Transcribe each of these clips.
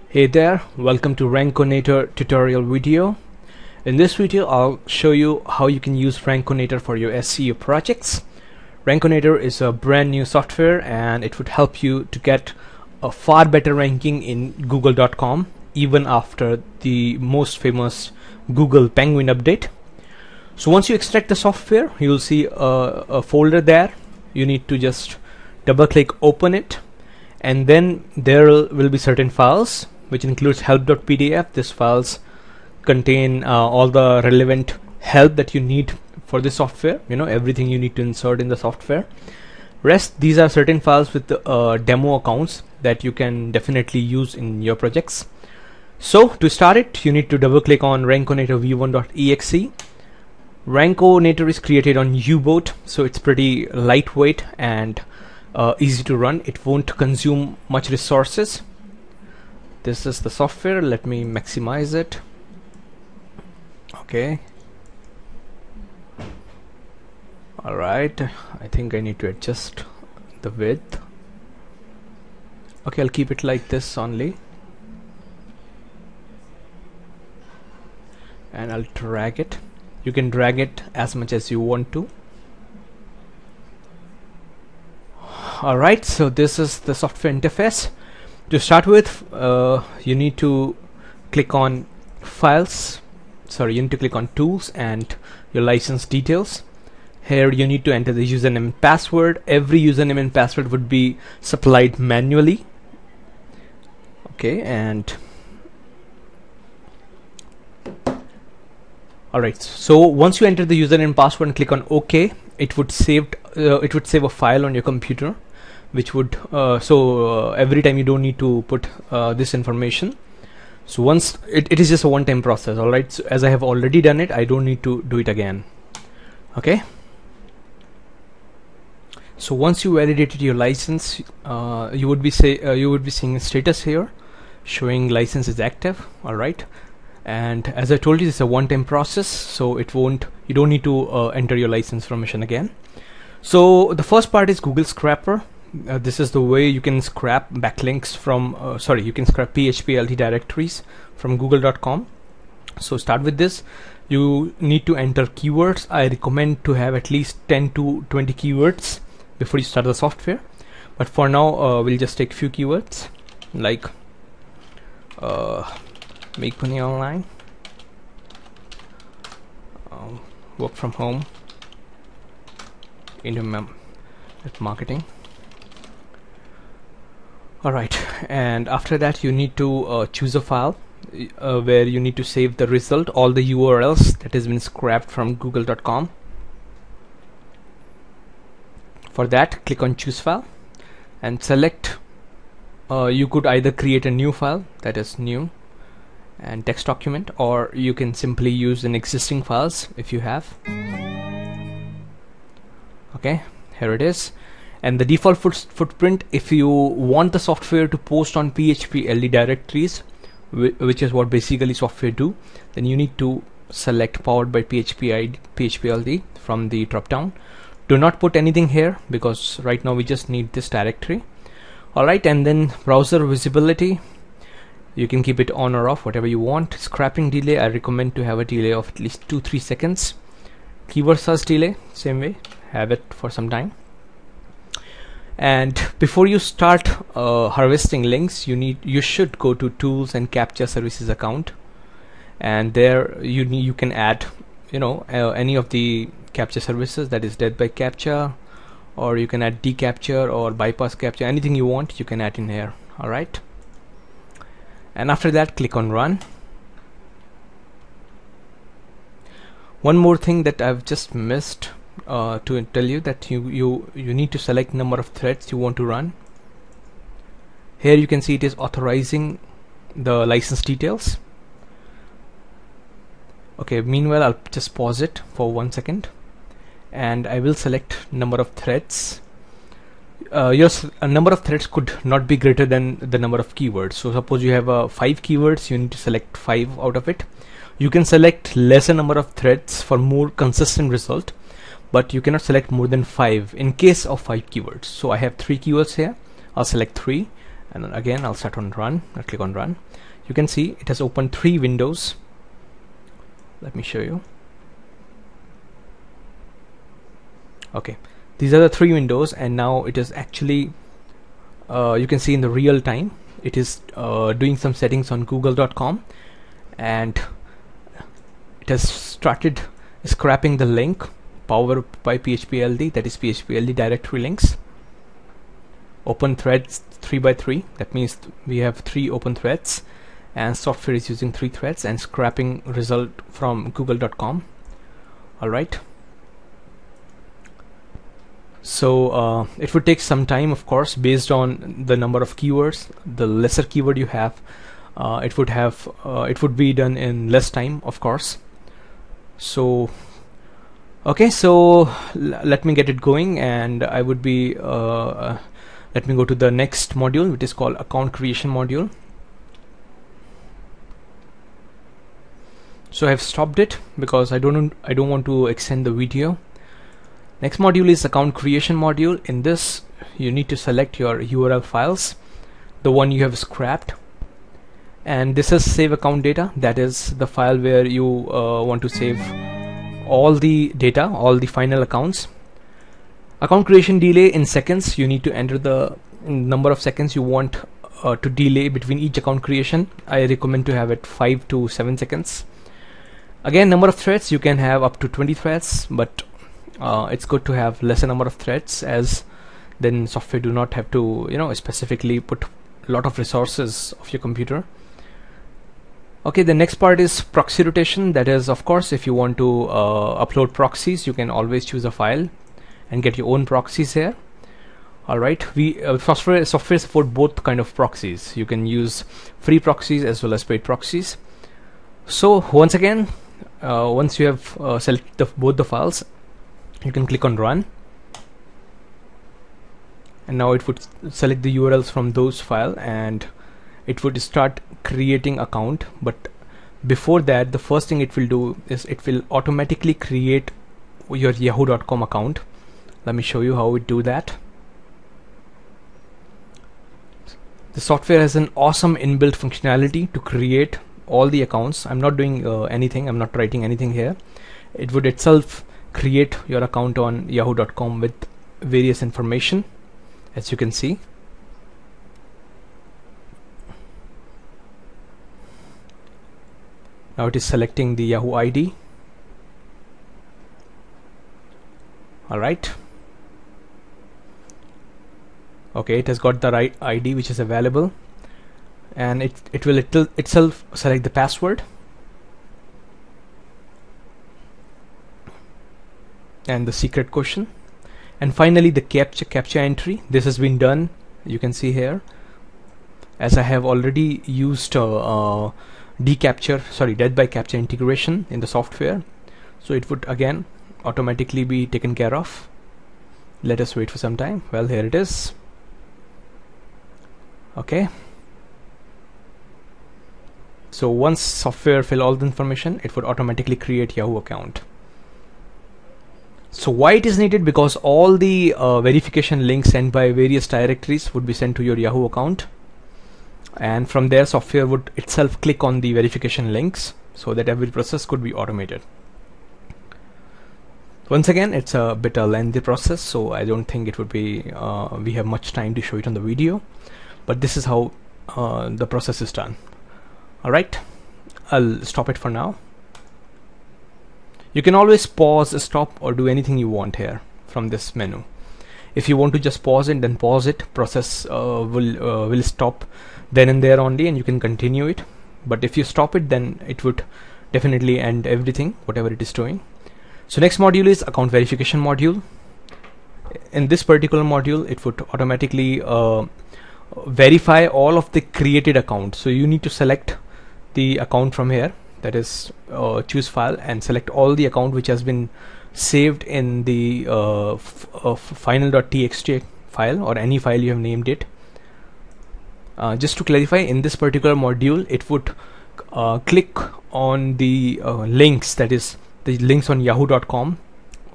Hey there, welcome to Rank-O-Nator tutorial video. In this video I'll show you how you can use Rank-O-Nator for your SEO projects. Rank-O-Nator is a brand new software and it would help you to get a far better ranking in Google.com even after the most famous Google Penguin update. So once you extract the software, you'll see a folder there. You need to just double click open it, and then there will be certain files which includes help.pdf. These files contain all the relevant help that you need for the software, everything you need to insert in the software. Rest, these are certain files with demo accounts that you can definitely use in your projects. So to start it, you need to double click on Rank-O-Nator v1.exe. Rank-O-Nator is created on U-Boot, so it's pretty lightweight and easy to run. It won't consume much resources. This is the software. Let me maximize it. Okay. Alright, I think I need to adjust the width. Okay, I'll keep it like this only. And I'll drag it. You can drag it as much as you want to. Alright, so this is the software interface. To start with, you need to click on files. Sorry, you need to click on tools and your license details. Here you need to enter the username and password. Every username and password would be supplied manually. Okay, and alright, so once you enter the username and password and click on OK, it would save a file on your computer, which would every time you don't need to put this information. So once it is just a one-time process. Alright, so as I have already done it, I don't need to do it again. Okay, so once you validated your license, you would be seeing a status here showing license is active. Alright, and as I told you, this is a one-time process, so you don't need to enter your license information again. So the first part is Google Scraper. This is the way you can scrap backlinks from you can scrap PHP LT directories from google.com. So start with this. You need to enter keywords. I recommend to have at least 10 to 20 keywords before you start the software, but for now we'll just take few keywords like make money online, work from home, internet marketing. Alright, and after that you need to choose a file where you need to save the result, all the URLs that has been scrapped from google.com. For that, click on choose file and select. You could either create a new file, that is new and text document, or you can simply use an existing files if you have. Okay, here it is. And the default footprint, if you want the software to post on PHP LD directories, which is what basically software do, then you need to select powered by PHP LD from the drop down. Do not put anything here because right now we just need this directory. Alright, and then browser visibility, you can keep it on or off, whatever you want. Scrapping delay, I recommend to have a delay of at least 2-3 seconds. Keyword search delay, same way, have it for some time. And before you start harvesting links, you should go to tools and capture services account, and there you can add any of the capture services, that is dead by capture, or you can add decapture or bypass capture, anything you want you can add in here. Alright, and after that click on run. One more thing that I've just missed to tell you, that you need to select number of threads you want to run. Here you can see it is authorizing the license details. Okay, meanwhile I'll just pause it for 1 second and I will select number of threads. Your number of threads could not be greater than the number of keywords. So suppose you have 5 keywords, you need to select 5 out of it. You can select lesser number of threads for more consistent result, but you cannot select more than 5 in case of 5 keywords. So I have 3 keywords here. I'll select 3 and then again I'll set on run. I'll click on run. You can see it has opened 3 windows. Let me show you. Okay, these are the 3 windows, and now it is actually you can see in the real time it is doing some settings on google.com, and it has started scrapping the link powered by PHPLD, that is PHPLD directory links. Open threads 3 by 3, that means we have 3 open threads, and software is using 3 threads and scrapping result from google.com. Alright, so it would take some time, of course, based on the number of keywords. The lesser keyword you have, it would be done in less time, of course. So okay, so let me get it going, and I would be let me go to the next module, which is called account creation module. So I have stopped it because I don't want to extend the video. Next module is account creation module. In this, you need to select your URL files, the one you have scrapped, and this is save account data. That is the file where you want to save all the data, all the final accounts. Account creation delay in seconds. You need to enter the number of seconds you want to delay between each account creation. I recommend to have it 5 to 7 seconds. Again, number of threads, you can have up to 20 threads, but it's good to have lesser number of threads, as then software do not have to specifically put a lot of resources of your computer. Okay, the next part is proxy rotation. That is, of course, if you want to upload proxies, you can always choose a file and get your own proxies here. Alright, we software support both kind of proxies. You can use free proxies as well as paid proxies. So once again, once you have selected both the files, you can click on run, and now it would select the URLs from those files, and it would start creating account. But before that, the first thing it will do is it will automatically create your yahoo.com account. Let me show you how it do that. The software has an awesome inbuilt functionality to create all the accounts. I'm not doing anything, I'm not writing anything here. It would itself create your account on yahoo.com with various information, as you can see. Now it is selecting the Yahoo ID. Alright. Okay, it has got the right ID which is available, and it will itself select the password and the secret question, and finally the captcha entry. This has been done, you can see here, as I have already used death by captcha integration in the software, so it would again automatically be taken care of. Let us wait for some time. Well, here it is. Okay, so once software fill all the information, it would automatically create Yahoo account. So why it is needed? Because all the verification links sent by various directories would be sent to your Yahoo account, and from there software would itself click on the verification links, so that every process could be automated. Once again, it's a bit a lengthy process, so I don't think it would be we have much time to show it on the video, but this is how the process is done. Alright, I'll stop it for now. You can always pause, stop, or do anything you want here from this menu. If you want to just pause it, then pause it. Process will stop then and there only, and you can continue it. But if you stop it, then it would definitely end everything, whatever it is doing. So next module is account verification module. In this particular module, it would automatically verify all of the created accounts. So you need to select the account from here, that is choose file, and select all the account which has been saved in the final.txt file, or any file you have named it. Just to clarify, in this particular module, it would click on the links, that is the links on yahoo.com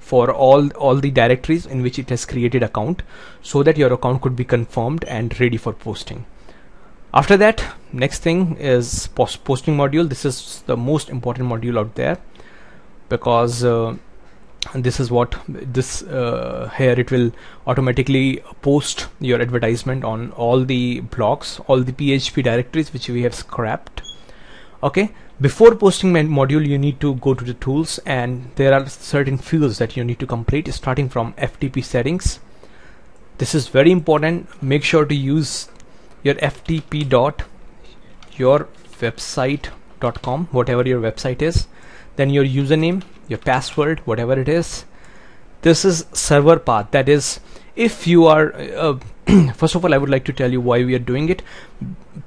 for all the directories in which it has created account, so that your account could be confirmed and ready for posting. After that, next thing is posting module. This is the most important module out there, because this is what here it will automatically post your advertisement on all the blogs, all the PHP directories which we have scrapped. Okay, before posting module, you need to go to the tools, and there are certain fields that you need to complete, starting from FTP settings. This is very important. Make sure to use your ftp.yourwebsite.com, whatever your website is, then your username, your password, whatever it is. This is server path. That is, if you are first of all, I would like to tell you why we are doing it.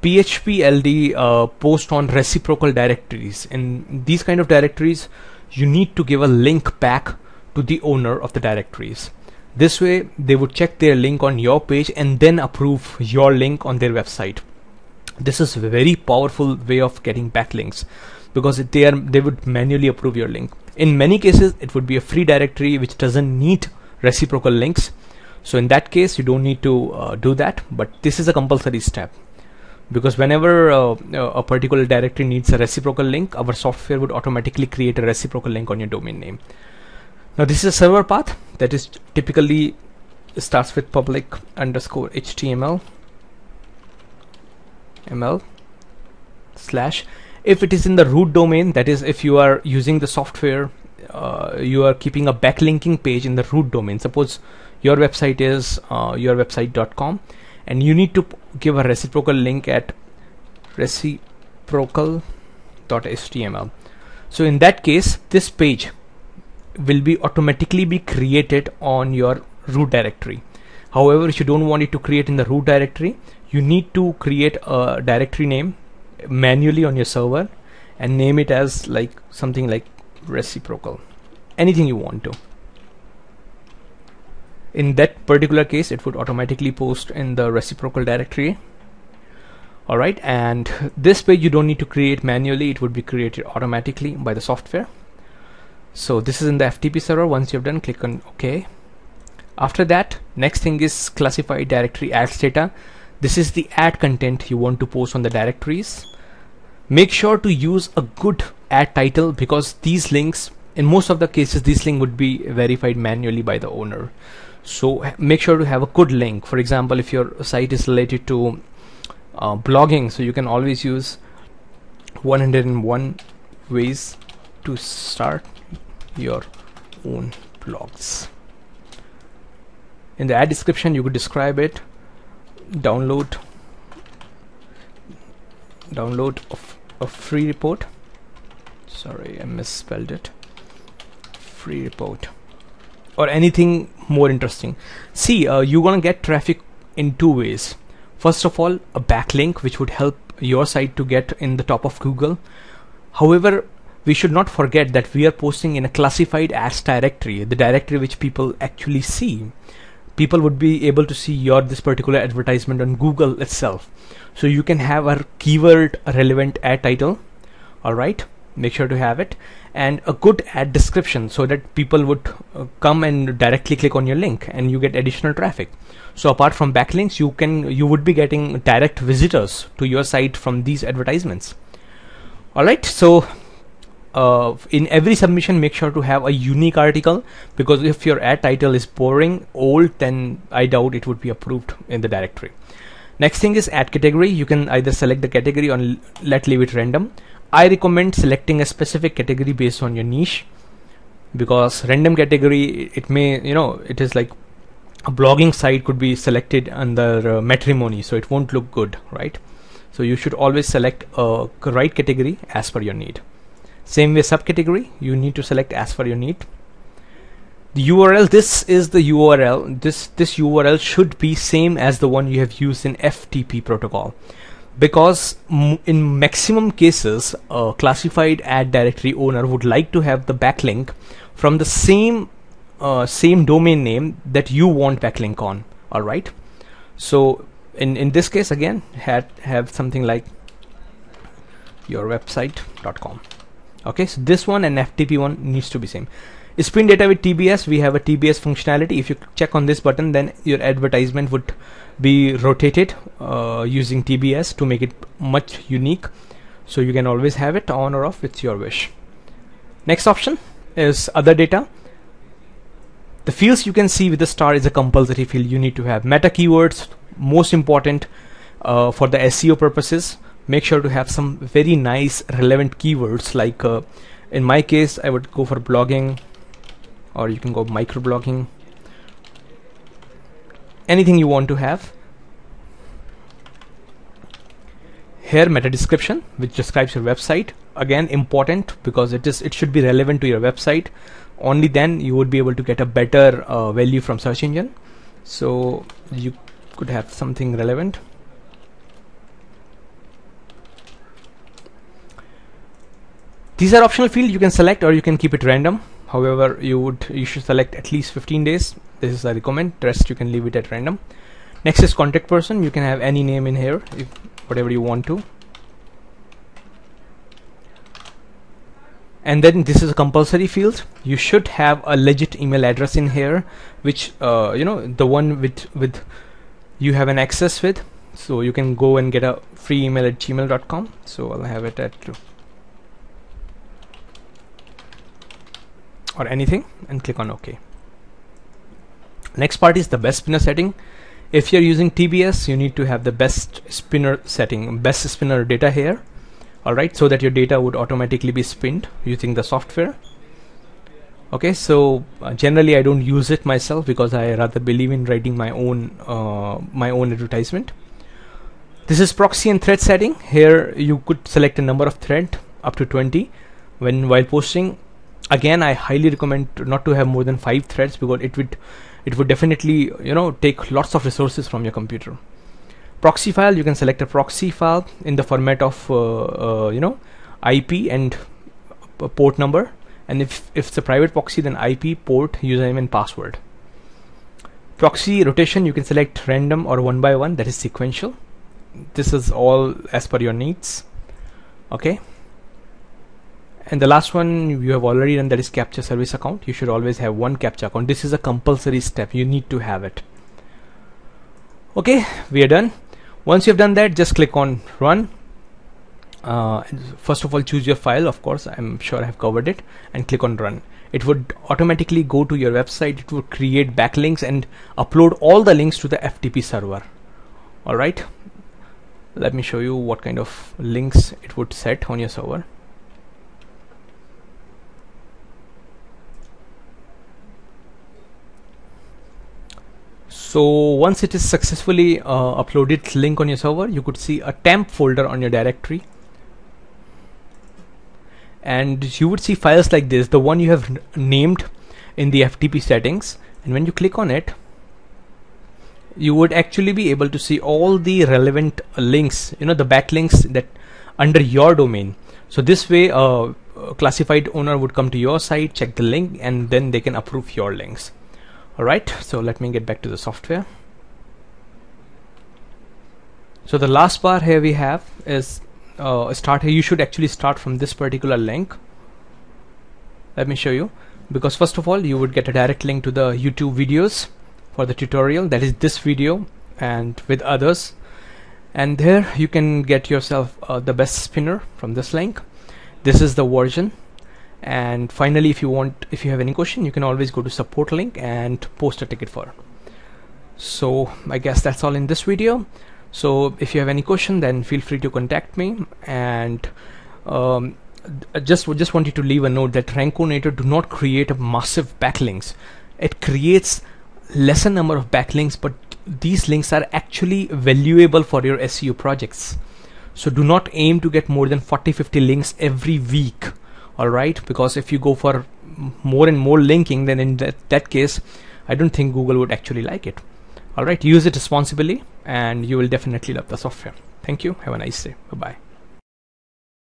PHP LD post on reciprocal directories. In these kind of directories, you need to give a link back to the owner of the directories. This way they would check their link on your page and then approve your link on their website. This is a very powerful way of getting backlinks, because they would manually approve your link. In many cases it would be a free directory which doesn't need reciprocal links, so in that case you don't need to do that, but this is a compulsory step, because whenever a particular directory needs a reciprocal link, our software would automatically create a reciprocal link on your domain name. Now this is a server path that is typically starts with public underscore HTML / if it is in the root domain, that is, if you are using the software, you are keeping a backlinking page in the root domain. Suppose your website is yourwebsite.com, and you need to give a reciprocal link at reciprocal.html. So in that case, this page will be automatically be created on your root directory. However, if you don't want it to create in the root directory, you need to create a directory name manually on your server and name it as like something like reciprocal, anything you want to. In that particular case, it would automatically post in the reciprocal directory. Alright, and this page you don't need to create manually, it would be created automatically by the software. So this is in the FTP server. Once you've done, click on OK. After that, next thing is classified directory ads data. This is the ad content you want to post on the directories. Make sure to use a good ad title, because these links, in most of the cases, this link would be verified manually by the owner. So make sure to have a good link. For example, if your site is related to blogging, so you can always use 101 ways to start your own blogs. In the ad description, you could describe it. Download a free report. Sorry, I misspelled it. Free report, or anything more interesting. See, you're gonna get traffic in two ways. First of all, a backlink which would help your site to get in the top of Google. However, we should not forget that we are posting in a classified ads directory, the directory which people actually see. People would be able to see this particular advertisement on Google itself. So you can have a keyword relevant ad title. Alright, make sure to have it, and a good ad description, so that people would come and directly click on your link and you get additional traffic. So apart from backlinks, you would be getting direct visitors to your site from these advertisements. Alright, so in every submission, make sure to have a unique article, because if your ad title is boring, old, then I doubt it would be approved in the directory. Next thing is ad category. You can either select the category or leave it random. I recommend selecting a specific category based on your niche, because random category, it may, it is like a blogging site could be selected under matrimony, so it won't look good, right? So you should always select a right category as per your need. Same way, subcategory, you need to select as per your need. The URL, this is the URL. This URL should be same as the one you have used in FTP protocol, because in maximum cases, a classified ad directory owner would like to have the backlink from the same domain name that you want backlink on. All right. So in this case, again, have something like yourwebsite.com. Okay, so this one and FTP one needs to be same. Spin data with TBS, we have a TBS functionality. If you check on this button, then your advertisement would be rotated using TBS to make it much unique. So you can always have it on or off, it's your wish. Next option is other data. The fields you can see with the star is a compulsory field you need to have. Meta keywords, most important for the SEO purposes. Make sure to have some very nice relevant keywords, like in my case I would go for blogging, or you can go microblogging, anything you want to have. Here, meta description, which describes your website. Again, important, because it should be relevant to your website. Only then you would be able to get a better value from search engine. So you could have something relevant. These are optional fields you can select, or you can keep it random. However, you should select at least 15 days. This is I recommend. The rest you can leave it at random. Next is contact person. You can have any name in here, whatever you want to. And then this is a compulsory field. You should have a legit email address in here, which the one with you have an access with. So you can go and get a free email at gmail.com. So I'll have it at or anything, and click on OK. Next part is the best spinner setting. If you're using TBS, you need to have the best spinner setting, best spinner data here. Alright, so that your data would automatically be spinned using the software. Okay, so generally I don't use it myself because I rather believe in writing my own advertisement. This is proxy and thread setting. Here you could select a number of thread up to 20 while posting. Again, I highly recommend not to have more than 5 threads, because it would definitely take lots of resources from your computer. Proxy file, you can select a proxy file in the format of IP and port number, and if it's a private proxy, then IP, port, username and password. Proxy rotation, you can select random or 1 by 1, that is sequential. This is all as per your needs. Okay. And the last one you have already done, that is capture service account. You should always have one capture account. This is a compulsory step. You need to have it. Okay, we are done. Once you've done that, just click on run. First of all, choose your file. Of course, I'm sure I have covered it, and click on run. It would automatically go to your website. It would create backlinks and upload all the links to the FTP server. All right. Let me show you what kind of links it would set on your server. So once it is successfully uploaded link on your server, you could see a temp folder on your directory, and you would see files like this, the one you have named in the FTP settings. And when you click on it, you would actually be able to see all the relevant links, the backlinks that under your domain. So this way classified owner would come to your site, check the link, and then they can approve your links. Alright, so let me get back to the software. So the last bar here we have is start here. You should actually start from this particular link. Let me show you, because first of all you would get a direct link to the YouTube videos for the tutorial, that is this video and with others, and there you can get yourself the best spinner from this link. This is the version. And finally, if you have any question, you can always go to support link and post a ticket for. So I guess that's all in this video. So if you have any question, then feel free to contact me. And I just want you to leave a note that Rank-O-Nator do not create a massive backlinks. It creates lesser number of backlinks, but these links are actually valuable for your SEO projects. So do not aim to get more than 40-50 links every week. Alright, because if you go for more and more linking, then in that case, I don't think Google would actually like it. Alright, use it responsibly and you will definitely love the software. Thank you. Have a nice day. Bye-bye.